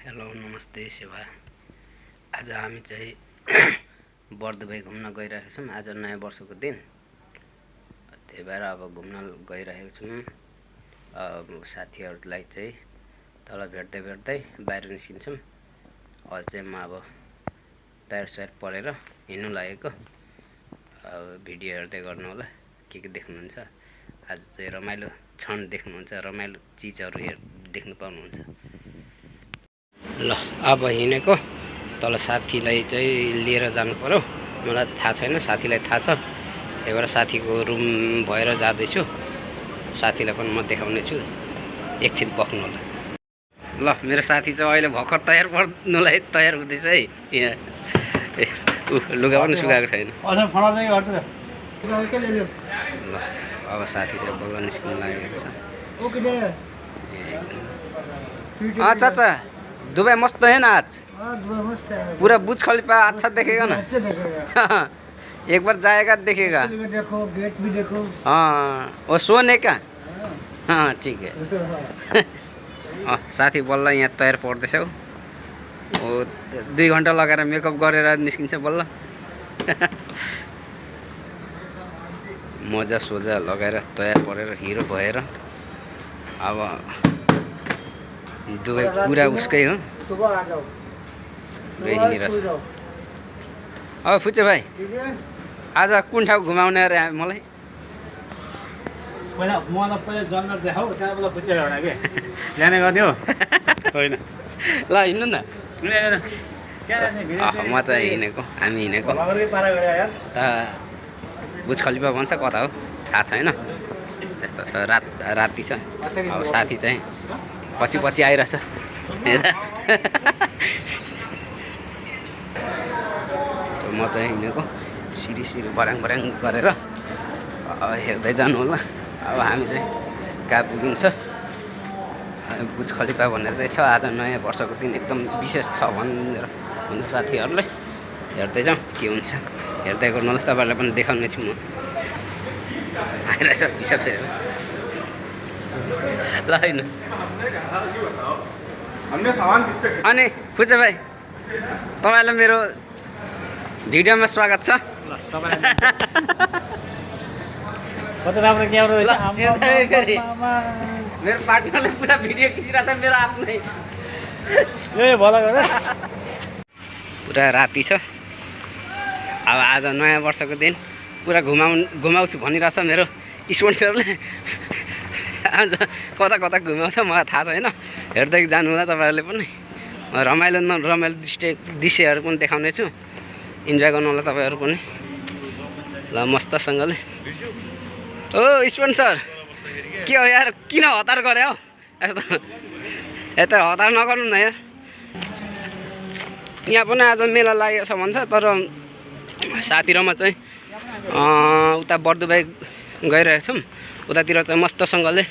Hello नमस्ते सेवा। आज हामी चाहिँ बर्दुबाई घुम्न गइरहेका छौँ। आज नयाँ वर्षको दिन, त्यही भएर अब घुम्न गइरहेको छौँ। साथीहरूलाई चाहिँ तल भेट्दै भेट्दै बाहिर निस्किन्छौँ। अहिले चाहिँ म अब तयार सयार परेर हिँड्नु लागेको। भिडियो हेर्दै गर्नु होला, के देख्नुहुन्छ। आज चाहिँ रमाइलो क्षण देख्नुहुन्छ, रमाइलो चिजहरू देख्नु पाउनुहुन्छ। ल अब हिँडेको तल साथीलाई चाहिँ लिएर जानु पर्यो। मलाई थाहा छैन, साथीलाई थाहा छ। त्यही भएर साथीको रुम भएर जाँदैछु। साथीलाई पनि म देखाउने छु, एकछिन पक्नु होला। ल मेरो साथी चाहिँ अहिले भर्खर पर्नुलाई तयार हुँदैछ है। यहाँ लुगा पनि सुकाएको छैन। ल अब साथीले बल्ल निस्किनु लागेको छ। चाचा दुबई मस्त है ना आज? पूरा बुर्ज खलीफा अच्छा देखेगा ना? एक बार जाएगा देखेगा। देखो गेट भी देखो। हाँ वो सोने का। हाँ ठीक है। साथी बल्ल यहाँ तयार पर्दैछ। ओ 2 घन्टा लगाएर मेकअप गरेर निस्किन्छ बल्ल। मजा सोजा लगाएर तयार परेर हिरो भएर अब दुबई पुरा उसकै हो। अब फुचे भाइ आज कुन ठाउँ घुमाउने अरे मलाई? पहिला मलाई पहिला जन्नत देखाऊ, त्यहाँबाट फुचे ल्याउन के जाने गर्ने हो होइन। ल हिँड्नु न। म त हिँडेको, हामी हिँडेको त बुर्ज खलीफा भन्छ, कता हो थाहा छैन। त्यस्तो छ, राति छ। अब साथी चाहिँ पछि पछि आइरहेछ। म चाहिँ हिँडेको सिरी सिरी बराङ बराङ गरेर हेर्दै जानु होला। अब हामी चाहिँ कहाँ पुगिन्छ। बुर्ज खलीफा भनेर चाहिँ छ। आज नयाँ वर्षको दिन एकदम विशेष छ भनेर भन्छ साथीहरूले। हेर्दै जाउँ के हुन्छ, हेर्दै गर्नु होला। तपाईँहरूलाई पनि देखाउने छु म। आइरहेछ पिसा फेरेर। ल होइन अनि फुचे भाइ तपाईँलाई मेरो भिडियोमा स्वागत छ। मेरो पार्टनरले पुरा भिडियो खिचिरहेछ मेरो आफ्नै। पुरा राति छ। अब आज नयाँ वर्षको दिन पुरा घुमाउँछु भनिरहेछ मेरो स्पोन्सरले। आज कता कता घुमाउँछ मलाई थाहा छैन। हेर्दै जानु होला तपाईँहरूले पनि। रमाइलो दृश्यहरू पनि देखाउने छु। इन्जोय गर्नु होला तपाईँहरू पनि। ल मस्तसँगले। ओ स्पोन्सर के हो यार, किन हतार गरे हो यस्तो? यता हतार नगर्नु न यार। यहाँ पनि आज मेला लागेको छ भन्छ, तर साथी र म चाहिँ उता बर्दुबाई गइरहेको छौँ। उतातिर चाहिँ मस्तसँगले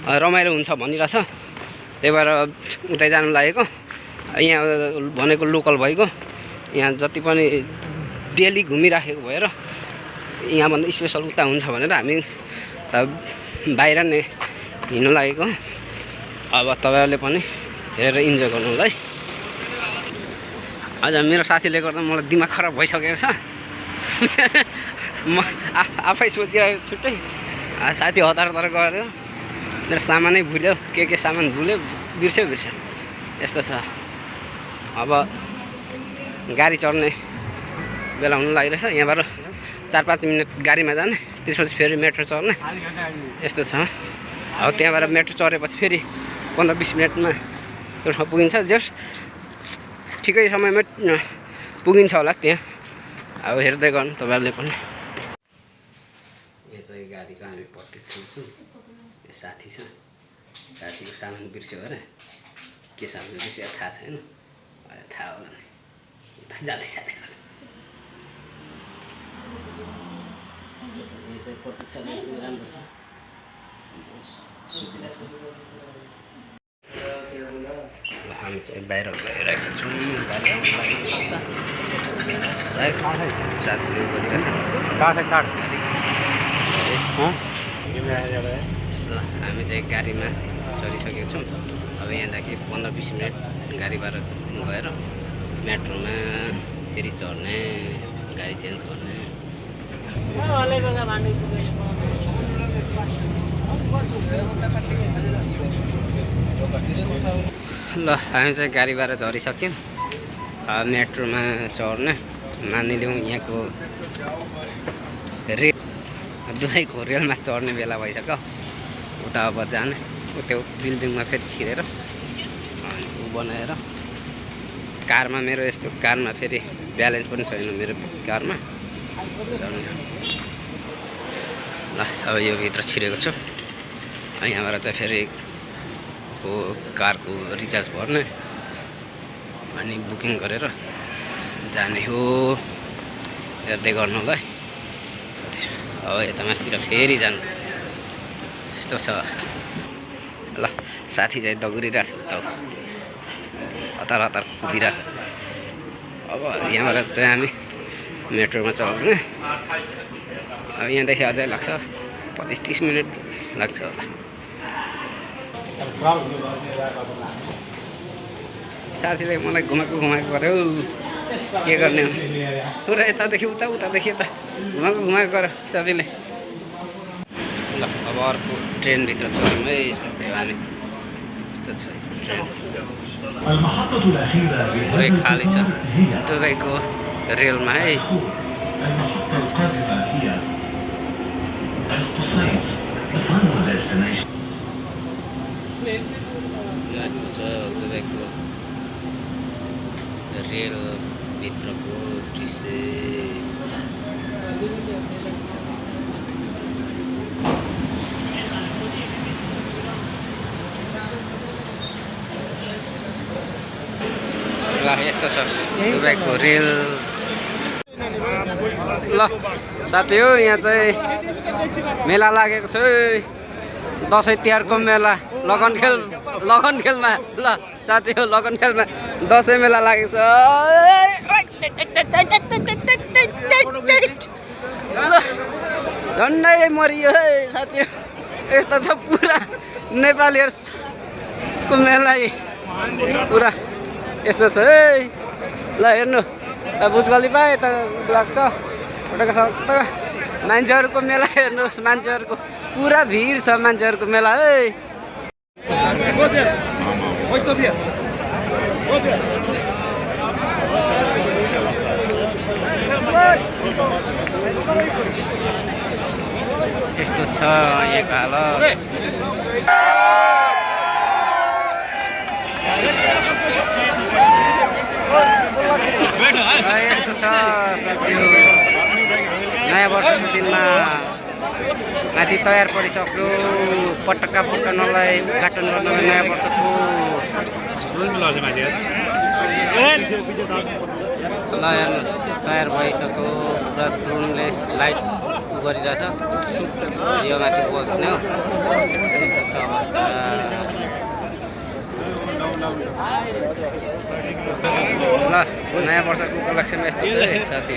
रमाइलो हुन्छ भनिरहेछ। त्यही भएर उतै जानु लागेको। यहाँ भनेको लोकल भइगयो। यहाँ जति पनि डेली घुमिराखेको भएर यहाँभन्दा स्पेसल उता हुन्छ भनेर हामी त बाहिर नै हिँड्नु लागेको। अब तपाईँहरूले पनि हेरेर इन्जोय गर्नु होला है। आज मेरो साथीले गर्दा मलाई दिमाग खराब भइसकेको छ। म आफै सोचिरहेको छुट्टै। साथी हतार हतार गरेर मेरो सामानै भुल्यो, के सामान भुल्यो, बिर्स्यो। यस्तो छ। अब गाडी चढ्ने बेला हुनु लागिरहेछ। यहाँबाट 4-5 मिनट गाडीमा जाने, त्यसपछि फेरि मेट्रो चढ्ने, यस्तो छ। अब त्यहाँबाट मेट्रो चढेपछि फेरि 15-20 मिनटमा त्यो ठाउँ पुगिन्छ। जस ठिकै समयमा पुगिन्छ होला त्यहाँ। अब हेर्दै गर्नु तपाईँहरूले पनि। यहाँ चाहिँ गाडीको हामी प्रत्यक्ष छौँ। यो साथी छ, साथीको सामान बिर्स्यो अरे। के सामान बिर्स्यो थाहा छैन, थाहा होला नि। उता जाँदै साथी गर्छ। प्रत्यक्ष राम्रो छ, सुविधा छ। हामी चाहिँ बाहिर गइरहेका छौँ। गाडी आउनु लागेको छ सायद साथीले गरिरहेको। ल हामी चाहिँ गाडीमा चढिसकेको छौँ। अब यहाँदेखि 15-20 मिनट गाडी भाडा गएर मेट्रोमा फेरि चढ्ने, गाडी चेन्ज गर्ने। ल हामी चाहिँ गाडी भाडा झरिसक्यौँ। मेट्रोमा चढ्ने मानिलिउँ यहाँको रेल दुबईको रेलमा चढ्ने बेला भइसक्यो। उता अब जाने त्यो बिल्डिङमा फेरि छिरेर ऊ बनाएर कारमा मेरो यस्तो कारमा फेरि ब्यालेन्स पनि छैन मेरो कारमा। ल अब यो भित्र छिरेको छु। यहाँबाट चाहिँ फेरि कारको रिचार्ज भर्ने अनि बुकिङ गरेर जाने हो हेर्दै गर्नुलाई। अब यता मास्तिर फेरि जानु यस्तो छ। ल साथी चाहिँ दगुरिरहेछ उता हतार हतार कुदिरहेछ। अब यहाँबाट चाहिँ हामी मेट्रोमा चढ्ने। अब यहाँदेखि अझै लाग्छ 25-30 मिनट लाग्छ होला। साथीले मलाई घुमाएको गर्यो के गर्ने हो। पुरा यतादेखि उता उतादेखि यता घुमाएको गर साथीले। ल अब अर्को ट्रेनभित्र चढ्यौँ है हामी। यस्तो छ ट्रेन पुरै खाली छ दुबईको रेलमा है। यस्तो छ दुबईको रेलभित्रको दृश्य। ल यस्तो छ दुबईको रेल। ल साथी हो यहाँ चाहिँ मेला लागेको छ। दसैँ तिहारको मेला लगनखेलमा। ल साथी हो लगनखेलमा दसैँ मेला लागेको छ। झन्डै मरियो है साथी। यस्तो छ पुरा नेपालीहरूको मेला पुरा यस्तो छ है। ल हेर्नु बुझगली पा यता लाग्छ पटक सक्छ मान्छेहरूको मेला हेर्नुहोस्। मान्छेहरूको पुरा भिड छ मान्छेहरूको मेला है। यस्तो छ यहाँको हालत। यस्तो छ साथीहरू नयाँ वर्षको दिनमा माथि तयार परिसक्यो। पटक्का फुटाउनलाई उद्घाटन गर्नलाई नयाँ वर्षको ल हेर्नु तयार भइसक्यो। पुरा ड्रोनले लाइट गरिरहेछ यो माथि बस्ने हो। ल नयाँ वर्षको उपलक्ष्यमा यस्तो छ है साथी।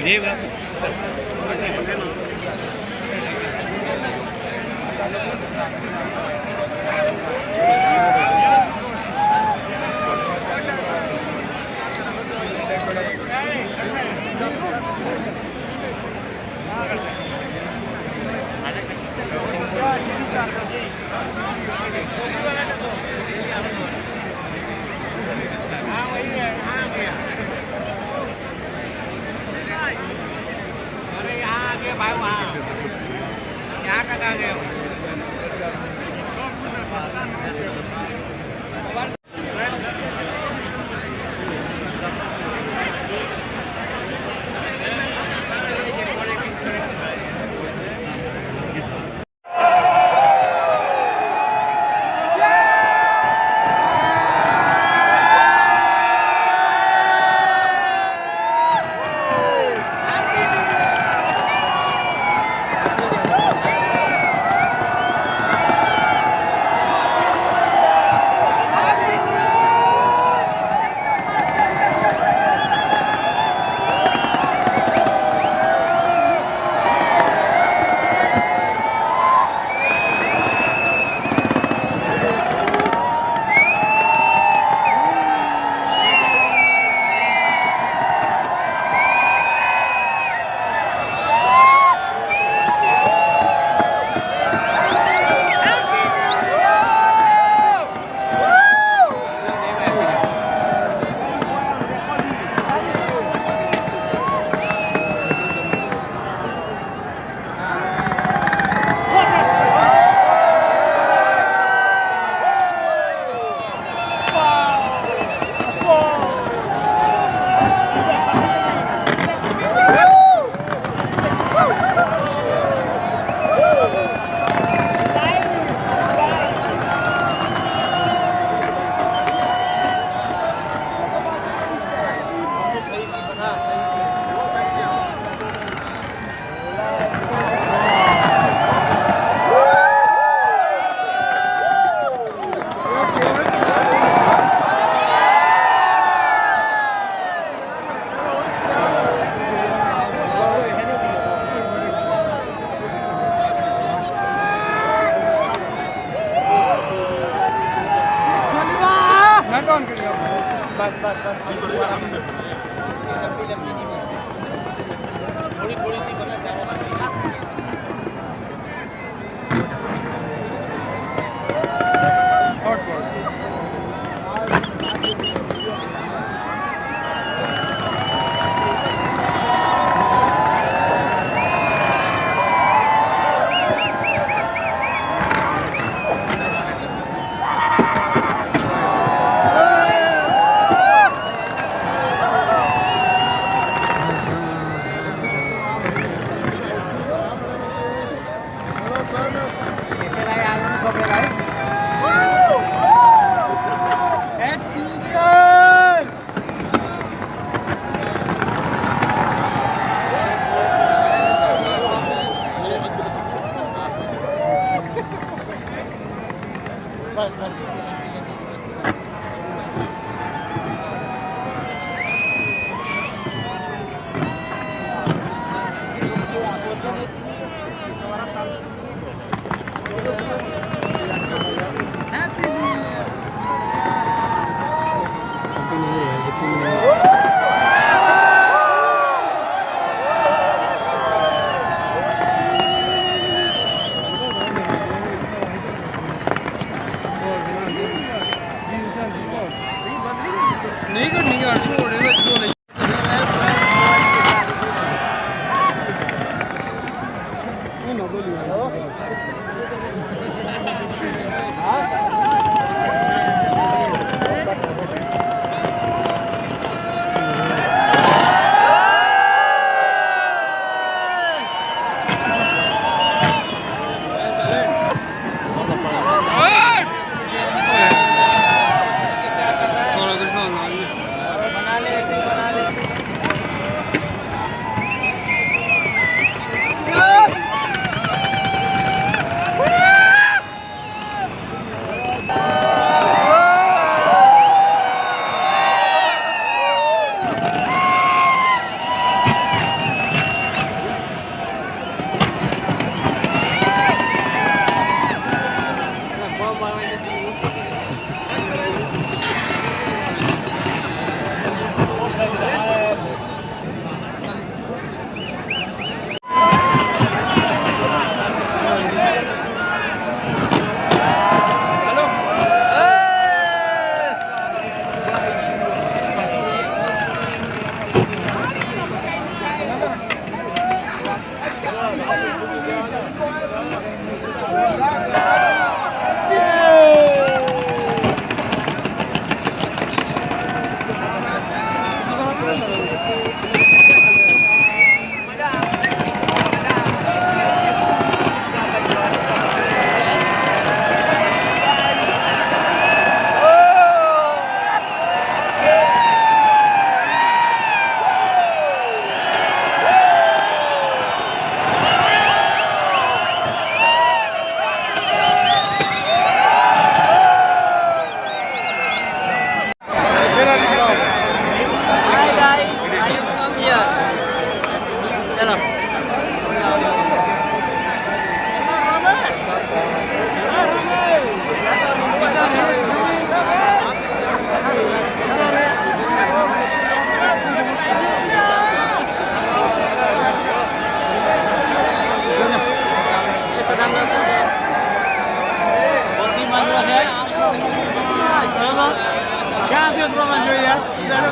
कहाँ थियो यत्रो मान्छे यार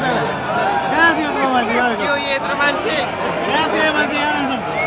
कहाँ थियो यत्रो मान्छे कहाँ थियो मान्छे